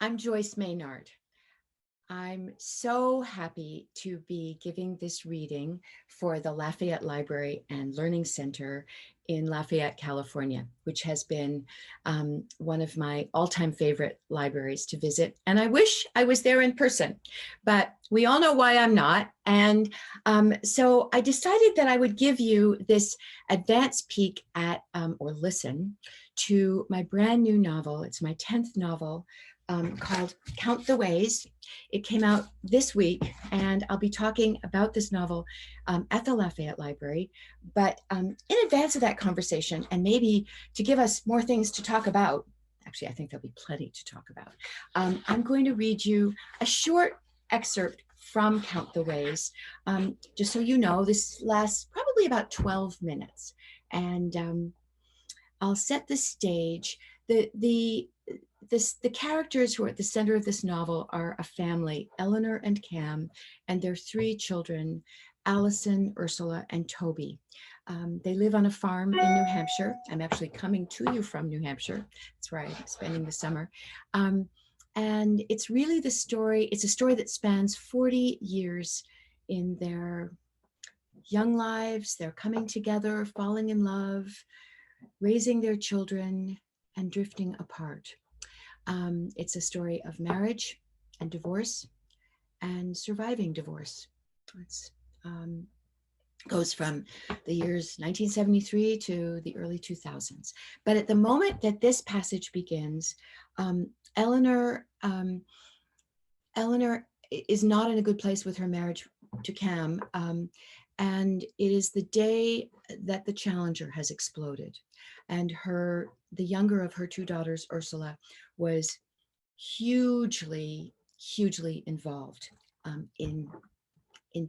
I'm Joyce Maynard. I'm so happy to be giving this reading for the Lafayette Library and Learning Center in Lafayette, California, which has been one of my all-time favorite libraries to visit. And I wish I was there in person, but we all know why I'm not. And so I decided that I would give you this advanced peek at or listen to my brand new novel. It's my 10th novel called Count the Ways. It came out this week, and I'll be talking about this novel at the Lafayette Library. But in advance of that conversation, and maybe to give us more things to talk about, actually, I think there'll be plenty to talk about, I'm going to read you a short excerpt from Count the Ways. Just so you know, this lasts probably about 12 minutes. And I'll set the stage. The characters who are at the center of this novel are a family, Eleanor and Cam, and their 3 children, Allison, Ursula, and Toby. They live on a farm in New Hampshire. I'm actually coming to you from New Hampshire. That's where I'm spending the summer. And it's really the story, it's a story that spans 40 years in their young lives. They're coming together, falling in love, raising their children, and drifting apart. It's a story of marriage and divorce and surviving divorce. It goes from the years 1973 to the early 2000s. But at the moment that this passage begins, Eleanor is not in a good place with her marriage to Cam. And it is the day that the Challenger has exploded. And the younger of her 2 daughters, Ursula, was hugely involved in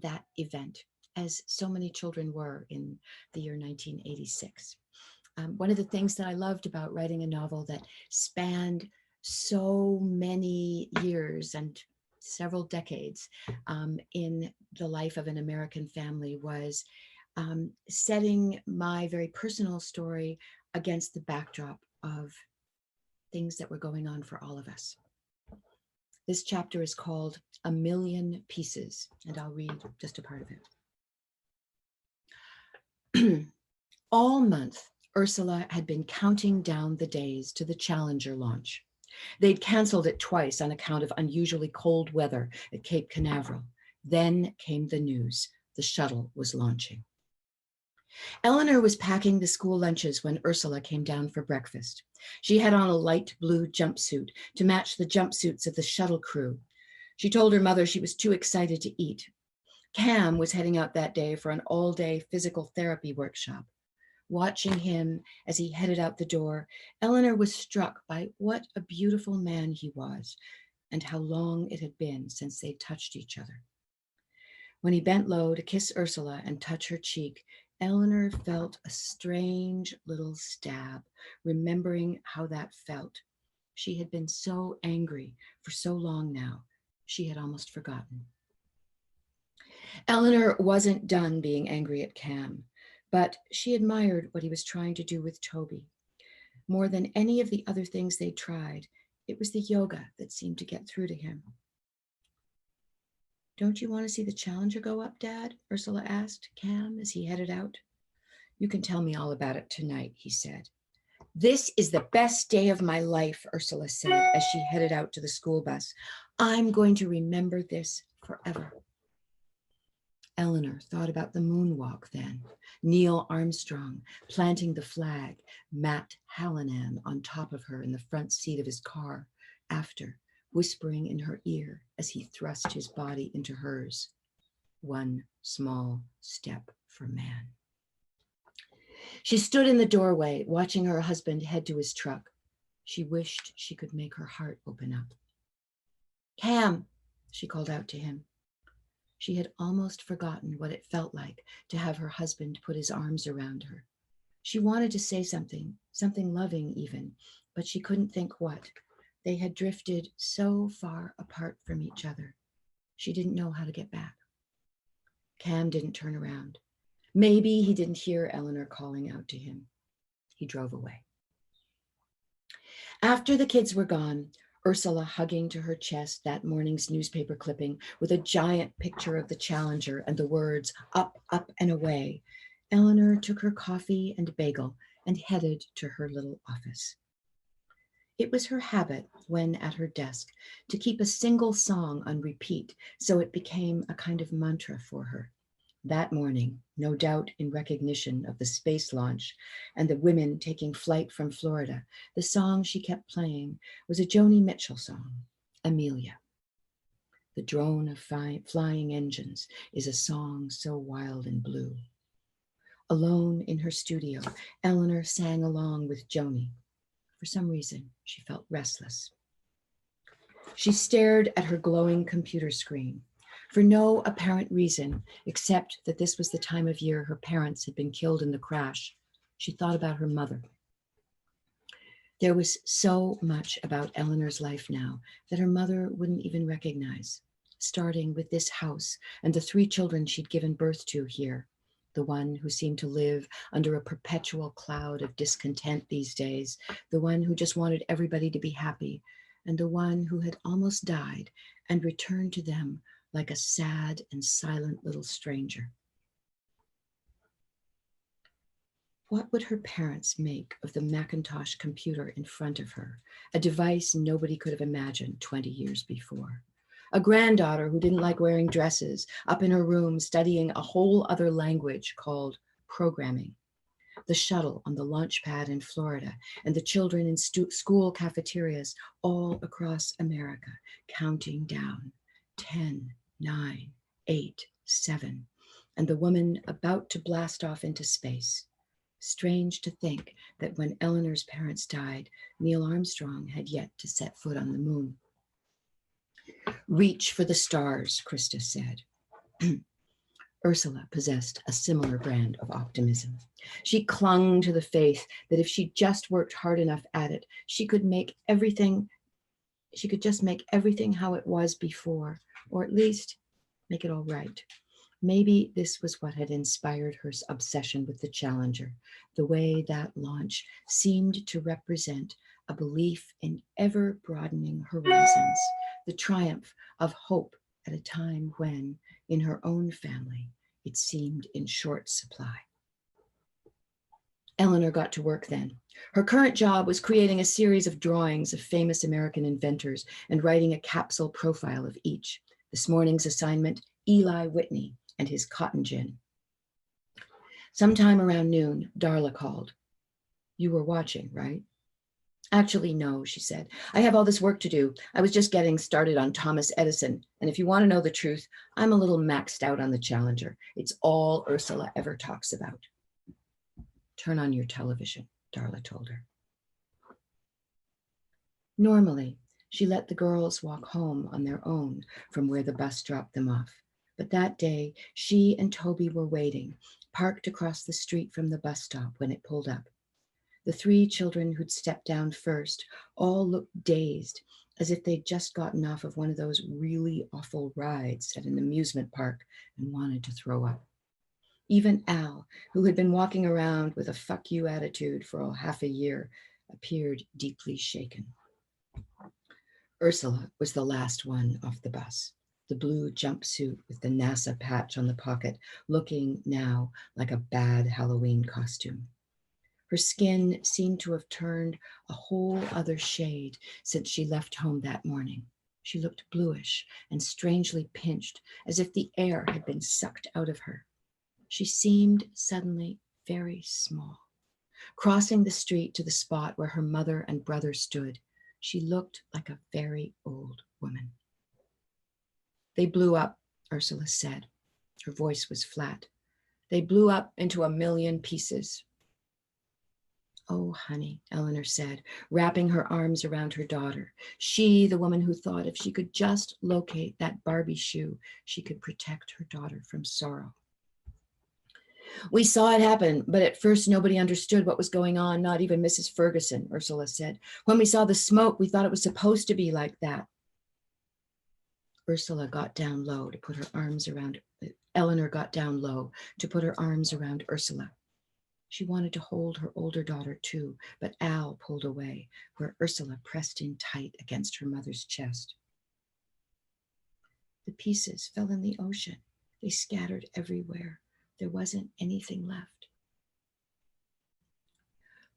that event, as so many children were in the year 1986. One of the things that I loved about writing a novel that spanned so many years and several decades in the life of an American family was setting my very personal story against the backdrop of things that were going on for all of us. This chapter is called A Million Pieces, and I'll read just a part of it. All month, Ursula had been counting down the days to the Challenger launch. They'd canceled it twice on account of unusually cold weather at Cape Canaveral. Then came the news: the shuttle was launching. Eleanor was packing the school lunches when Ursula came down for breakfast. She had on a light blue jumpsuit to match the jumpsuits of the shuttle crew. She told her mother she was too excited to eat. Cam was heading out that day for an all-day physical therapy workshop. Watching him as he headed out the door, Eleanor was struck by what a beautiful man he was and how long it had been since they touched each other. When he bent low to kiss Ursula and touch her cheek, Eleanor felt a strange little stab, remembering how that felt. She had been so angry for so long now, she had almost forgotten. Eleanor wasn't done being angry at Cam, but she admired what he was trying to do with Toby. More than any of the other things they tried, it was the yoga that seemed to get through to him. "Don't you want to see the Challenger go up, Dad?" Ursula asked Cam as he headed out. "You can tell me all about it tonight," he said. "This is the best day of my life," Ursula said as she headed out to the school bus. "I'm going to remember this forever." Eleanor thought about the moonwalk then. Neil Armstrong planting the flag, Matt Hallinan on top of her in the front seat of his car after, whispering in her ear as he thrust his body into hers. One small step for man. She stood in the doorway, watching her husband head to his truck. She wished she could make her heart open up. "Cam," she called out to him. She had almost forgotten what it felt like to have her husband put his arms around her. She wanted to say something loving even, but she couldn't think what. They had drifted so far apart from each other. She didn't know how to get back. Cam didn't turn around. Maybe he didn't hear Eleanor calling out to him. He drove away. After the kids were gone, Ursula hugging to her chest that morning's newspaper clipping with a giant picture of the Challenger and the words, "Up, up, and away," Eleanor took her coffee and bagel and headed to her little office. It was her habit, when at her desk, to keep a single song on repeat, so it became a kind of mantra for her. That morning, no doubt in recognition of the space launch and the women taking flight from Florida, the song she kept playing was a Joni Mitchell song, Amelia. The drone of flying engines is a song so wild and blue. Alone in her studio, Eleanor sang along with Joni. For some reason, she felt restless. She stared at her glowing computer screen. For no apparent reason, except that this was the time of year her parents had been killed in the crash, she thought about her mother. There was so much about Eleanor's life now that her mother wouldn't even recognize, starting with this house and the 3 children she'd given birth to here, the one who seemed to live under a perpetual cloud of discontent these days, the one who just wanted everybody to be happy, and the one who had almost died and returned to them like a sad and silent little stranger. What would her parents make of the Macintosh computer in front of her, a device nobody could have imagined 20 years before? A granddaughter who didn't like wearing dresses, up in her room studying a whole other language called programming. The shuttle on the launch pad in Florida, and the children in school cafeterias all across America, counting down, 10, 9, 8, 7, and the woman about to blast off into space. Strange to think that when Eleanor's parents died, Neil Armstrong had yet to set foot on the moon. "Reach for the stars," Krista said. Ursula possessed a similar brand of optimism. She clung to the faith that if she just worked hard enough at it, she could just make everything how it was before, or at least make it all right. Maybe this was what had inspired her obsession with the Challenger, the way that launch seemed to represent a belief in ever-broadening horizons, the triumph of hope at a time when, in her own family, it seemed in short supply. Eleanor got to work then. Her current job was creating a series of drawings of famous American inventors and writing a capsule profile of each. This morning's assignment, Eli Whitney and his cotton gin. Sometime around noon, Darla called. "You were watching, right?" "Actually, no," she said. "I have all this work to do. I was just getting started on Thomas Edison. And if you want to know the truth, I'm a little maxed out on the Challenger. It's all Ursula ever talks about." "Turn on your television," Darla told her. Normally, she let the girls walk home on their own from where the bus dropped them off. But that day, she and Toby were waiting, parked across the street from the bus stop when it pulled up. The 3 children who'd stepped down first all looked dazed, as if they'd just gotten off of one of those really awful rides at an amusement park and wanted to throw up. Even Al, who had been walking around with a fuck you attitude for half a year, appeared deeply shaken. Ursula was the last one off the bus, the blue jumpsuit with the NASA patch on the pocket, looking now like a bad Halloween costume. Her skin seemed to have turned a whole other shade since she left home that morning. She looked bluish and strangely pinched, as if the air had been sucked out of her. She seemed suddenly very small. Crossing the street to the spot where her mother and brother stood, she looked like a very old woman. "They blew up," Ursula said. Her voice was flat. "They blew up into a million pieces." "Oh, honey," Eleanor said, wrapping her arms around her daughter. She, the woman who thought if she could just locate that Barbie shoe, she could protect her daughter from sorrow. "We saw it happen, but at first nobody understood what was going on, not even Mrs. Ferguson," Ursula said. "When we saw the smoke, we thought it was supposed to be like that." Eleanor got down low to put her arms around Ursula. She wanted to hold her older daughter too, but Al pulled away, where Ursula pressed in tight against her mother's chest. The pieces fell in the ocean. They scattered everywhere. There wasn't anything left.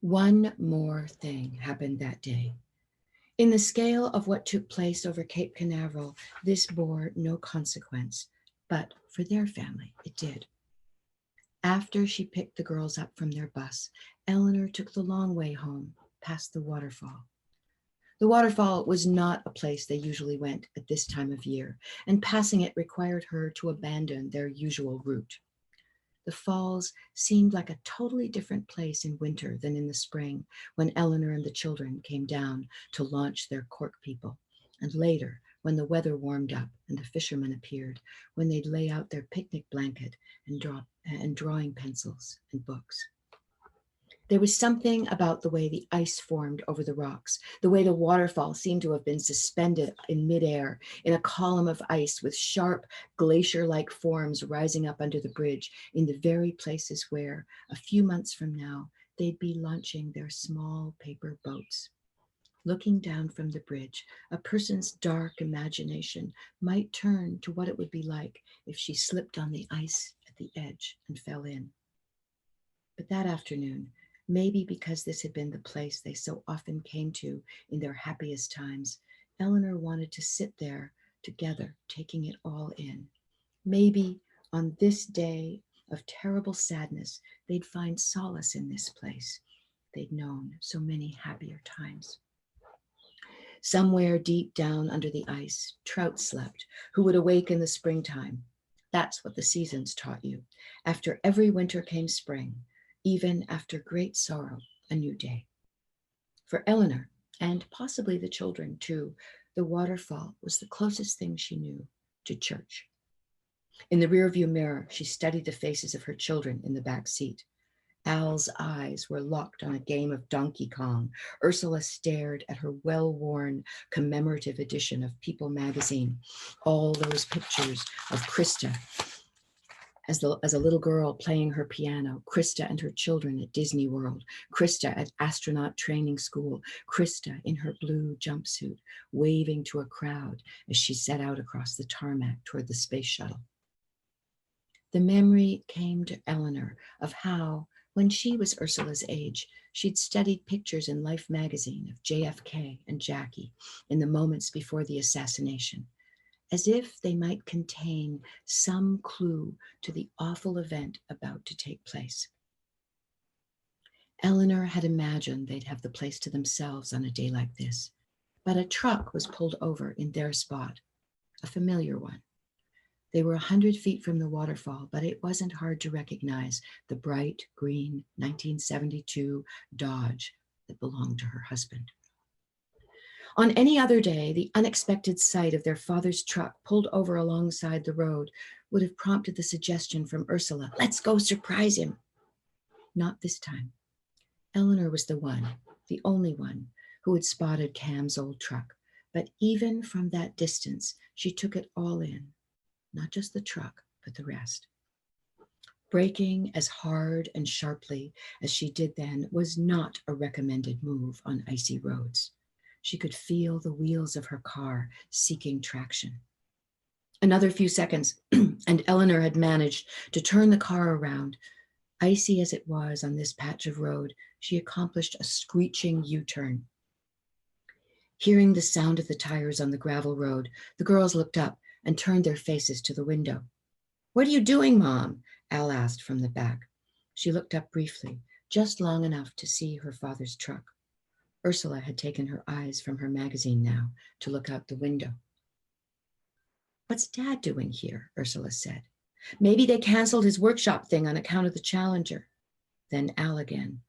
One more thing happened that day. In the scale of what took place over Cape Canaveral, this bore no consequence, but for their family, it did. After she picked the girls up from their bus, Eleanor took the long way home, past the waterfall. The waterfall was not a place they usually went at this time of year, and passing it required her to abandon their usual route. The falls seemed like a totally different place in winter than in the spring, when Eleanor and the children came down to launch their cork people, and later, when the weather warmed up and the fishermen appeared, when they'd lay out their picnic blanket and drawing pencils and books. There was something about the way the ice formed over the rocks, the way the waterfall seemed to have been suspended in midair in a column of ice with sharp glacier-like forms rising up under the bridge in the very places where, a few months from now, they'd be launching their small paper boats. Looking down from the bridge, a person's dark imagination might turn to what it would be like if she slipped on the ice at the edge and fell in. But that afternoon, maybe because this had been the place they so often came to in their happiest times, Eleanor wanted to sit there together, taking it all in. Maybe on this day of terrible sadness, they'd find solace in this place they'd known so many happier times. Somewhere deep down under the ice, trout slept, who would awake in the springtime. That's what the seasons taught you. After every winter came spring, even after great sorrow, a new day. For Eleanor, and possibly the children too, the waterfall was the closest thing she knew to church. In the rearview mirror, she studied the faces of her children in the back seat. Al's eyes were locked on a game of Donkey Kong. Ursula stared at her well-worn commemorative edition of People magazine, all those pictures of Krista as a little girl playing her piano, Krista and her children at Disney World, Krista at astronaut training school, Krista in her blue jumpsuit, waving to a crowd as she set out across the tarmac toward the space shuttle. The memory came to Eleanor of how, when she was Ursula's age, she'd studied pictures in Life magazine of JFK and Jackie in the moments before the assassination, as if they might contain some clue to the awful event about to take place. Eleanor had imagined they'd have the place to themselves on a day like this, but a truck was pulled over in their spot, a familiar one. They were 100 feet from the waterfall, but it wasn't hard to recognize the bright green 1972 Dodge that belonged to her husband. On any other day, the unexpected sight of their father's truck pulled over alongside the road would have prompted the suggestion from Ursula, "Let's go surprise him." Not this time. Eleanor was the one, the only one, who had spotted Cam's old truck. But even from that distance, she took it all in. Not just the truck, but the rest. Braking as hard and sharply as she did then was not a recommended move on icy roads. She could feel the wheels of her car seeking traction. Another few seconds, and Eleanor had managed to turn the car around. Icy as it was on this patch of road, she accomplished a screeching U-turn. Hearing the sound of the tires on the gravel road, the girls looked up and turned their faces to the window. "What are you doing, Mom?" Al asked from the back. She looked up briefly, just long enough to see her father's truck. Ursula had taken her eyes from her magazine now to look out the window. "What's Dad doing here?" Ursula said. "Maybe they canceled his workshop thing on account of the Challenger." Then Al again.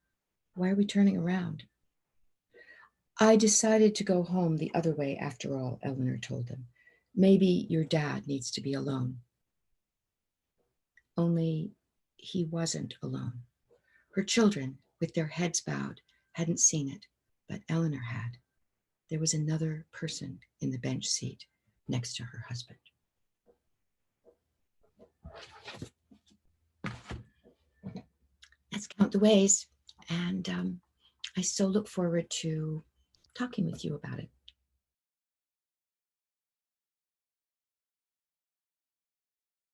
"Why are we turning around?" "I decided to go home the other way after all," Eleanor told them. "Maybe your dad needs to be alone." Only he wasn't alone. Her children, with their heads bowed, hadn't seen it, but Eleanor had. There was another person in the bench seat next to her husband. That's count the ways. And I so look forward to talking with you about it.